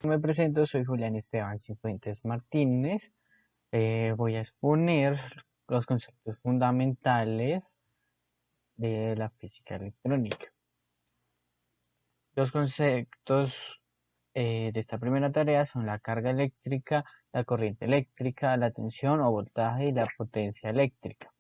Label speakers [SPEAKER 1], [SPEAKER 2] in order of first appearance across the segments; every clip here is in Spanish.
[SPEAKER 1] Me presento, soy Julián Esteban Cifuentes Martínez. Voy a exponer los conceptos fundamentales de la física electrónica. Los conceptos de esta primera tarea son la carga eléctrica, la corriente eléctrica, la tensión o voltaje y la potencia eléctrica.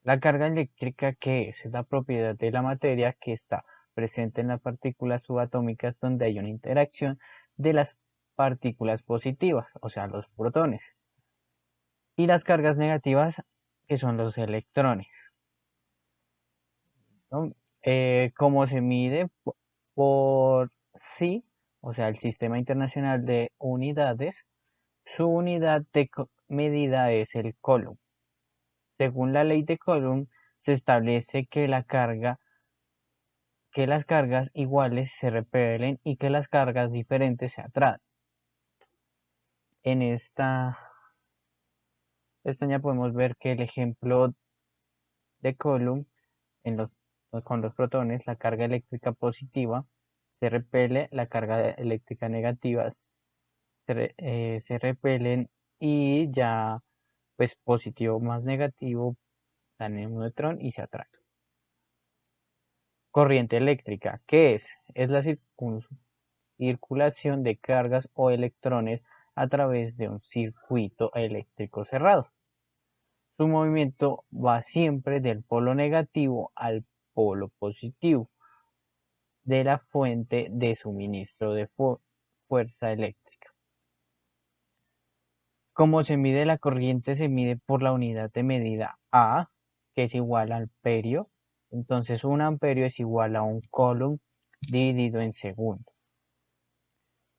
[SPEAKER 1] La carga eléctrica, ¿qué es? Es la propiedad de la materia que está presente en las partículas subatómicas donde hay una interacción de las partículas positivas, o sea, los protones, y las cargas negativas, que son los electrones, ¿no? ¿Cómo se mide? Por sí, o sea, el Sistema Internacional de Unidades, su unidad de medida es el coulomb. Según la ley de Coulomb, se establece que las cargas iguales se repelen y que las cargas diferentes se atraen. En esta pestaña podemos ver que el ejemplo de Coulomb con los protones, la carga eléctrica positiva se repele, la carga eléctrica negativa se repelen y ya pues positivo más negativo dan un neutrón y se atraen. Corriente eléctrica, ¿qué es? Es la circulación de cargas o electrones a través de un circuito eléctrico cerrado. Su movimiento va siempre del polo negativo al polo positivo de la fuente de suministro de fuerza eléctrica. ¿Cómo se mide la corriente? Se mide por la unidad de medida A, que es igual al amperio. Entonces, un amperio es igual a un coulomb dividido en segundos.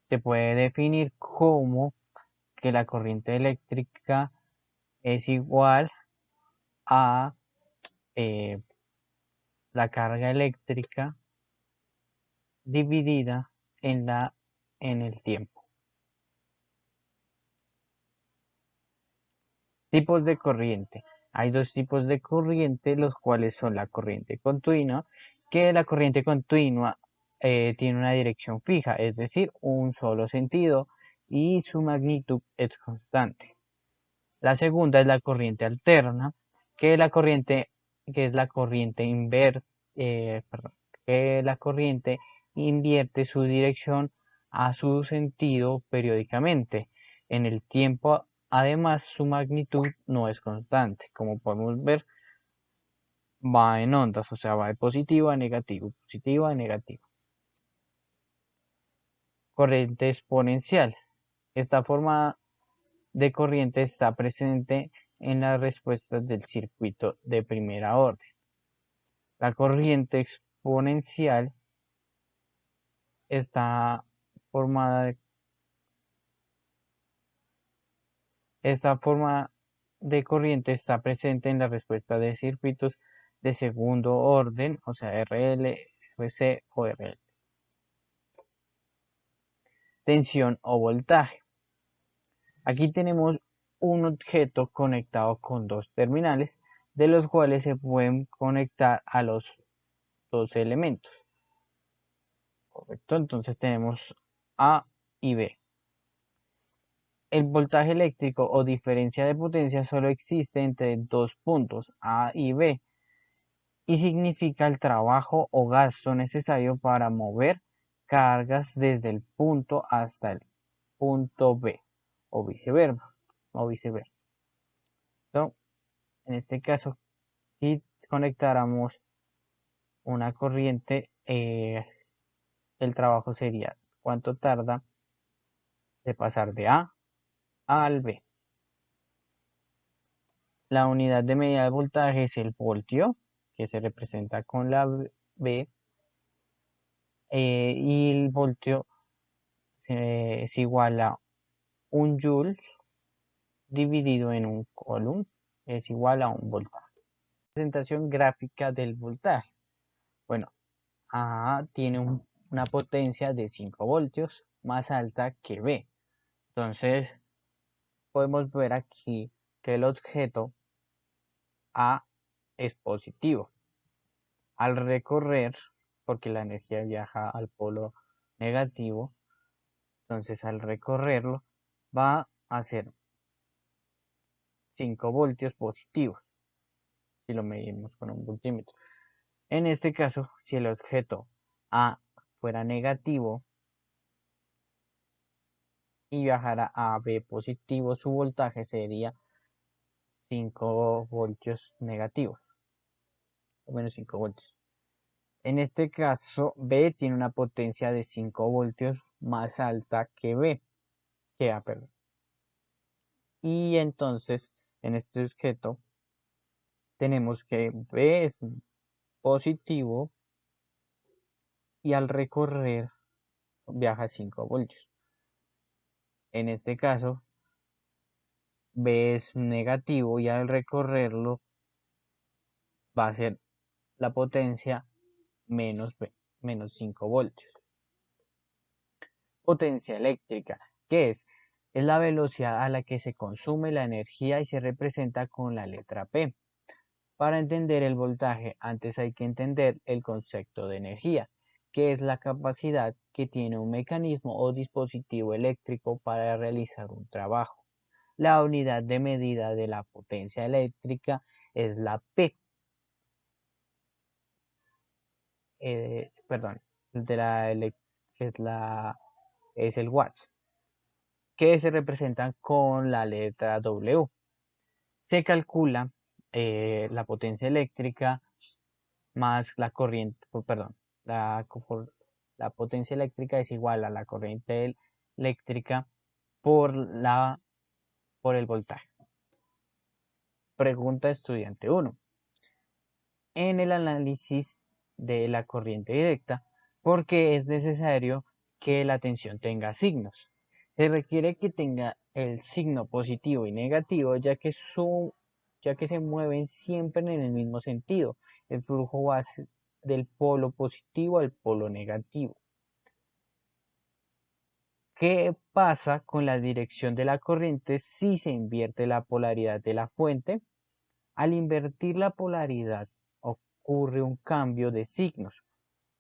[SPEAKER 1] Se puede definir como que la corriente eléctrica es igual a la carga eléctrica dividida en el tiempo. Tipos de corriente. Hay dos tipos de corriente, los cuales son la corriente continua, que la corriente continua tiene una dirección fija, es decir, un solo sentido, y su magnitud es constante. La segunda es la corriente alterna, que es la corriente que la corriente invierte su dirección a su sentido periódicamente. En el tiempo, además, su magnitud no es constante. Como podemos ver, va en ondas, o sea, va de positivo a negativo, positivo a negativo. Corriente exponencial. Esta forma de corriente está presente en las respuestas del circuito de primera orden. La corriente exponencial está formada de Esta forma de corriente está presente en la respuesta de circuitos de segundo orden, o sea, RL, RC o RL. Tensión o voltaje. Aquí tenemos un objeto conectado con dos terminales, de los cuales se pueden conectar a los dos elementos. ¿Correcto? Entonces tenemos A y B. El voltaje eléctrico o diferencia de potencia solo existe entre dos puntos, A y B, y significa el trabajo o gasto necesario para mover cargas desde el punto hasta el punto B, o viceversa. ¿No? En este caso, si conectáramos una corriente, el trabajo sería cuánto tarda de pasar de A al B. La unidad de medida de voltaje es el voltio, que se representa con la B, y el voltio es igual a un joule dividido en un coulomb, es igual a un voltaje. Presentación gráfica del voltaje. Bueno, A tiene una potencia de 5 voltios más alta que B. Entonces, podemos ver aquí que el objeto A es positivo. Al recorrer, porque la energía viaja al polo negativo, Entonces al recorrerlo va a ser 5 voltios positivos si lo medimos con un voltímetro. En este caso, si el objeto A fuera negativo y viajara a B positivo, su voltaje sería 5 voltios negativos, o menos 5 voltios. En este caso, B tiene una potencia de 5 voltios más alta que A, perdón. Y entonces, en este objeto, tenemos que B es positivo y al recorrer viaja 5 voltios. En este caso, B es negativo y al recorrerlo va a ser la potencia menos 5 voltios. Potencia eléctrica, ¿qué es? Es la velocidad a la que se consume la energía y se representa con la letra P. Para entender el voltaje, antes hay que entender el concepto de energía, que es la capacidad que tiene un mecanismo o dispositivo eléctrico para realizar un trabajo. La unidad de medida de la potencia eléctrica es la P. Perdón, es el watts, que se representan con la letra W. Se calcula la potencia eléctrica más la corriente, perdón, la potencia eléctrica es igual a la corriente eléctrica por el voltaje. Pregunta estudiante 1. En el análisis de la corriente directa, ¿por qué es necesario que la tensión tenga signos? Se requiere que tenga el signo positivo y negativo, ya que se mueven siempre en el mismo sentido. El flujo va del polo positivo al polo negativo. ¿Qué pasa con la dirección de la corriente si se invierte la polaridad de la fuente? Al invertir la polaridad ocurre un cambio de signos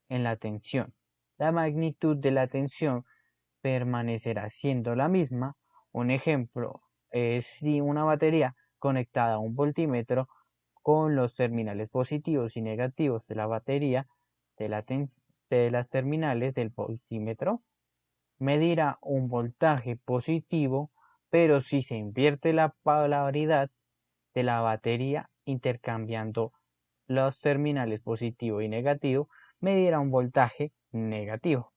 [SPEAKER 1] en la tensión. La magnitud de la tensión permanecerá siendo la misma. Un ejemplo es si una batería conectada a un voltímetro con los terminales positivos y negativos de la batería de las terminales del voltímetro medirá un voltaje positivo, pero si se invierte la polaridad de la batería intercambiando los terminales positivo y negativo, medirá un voltaje negativo.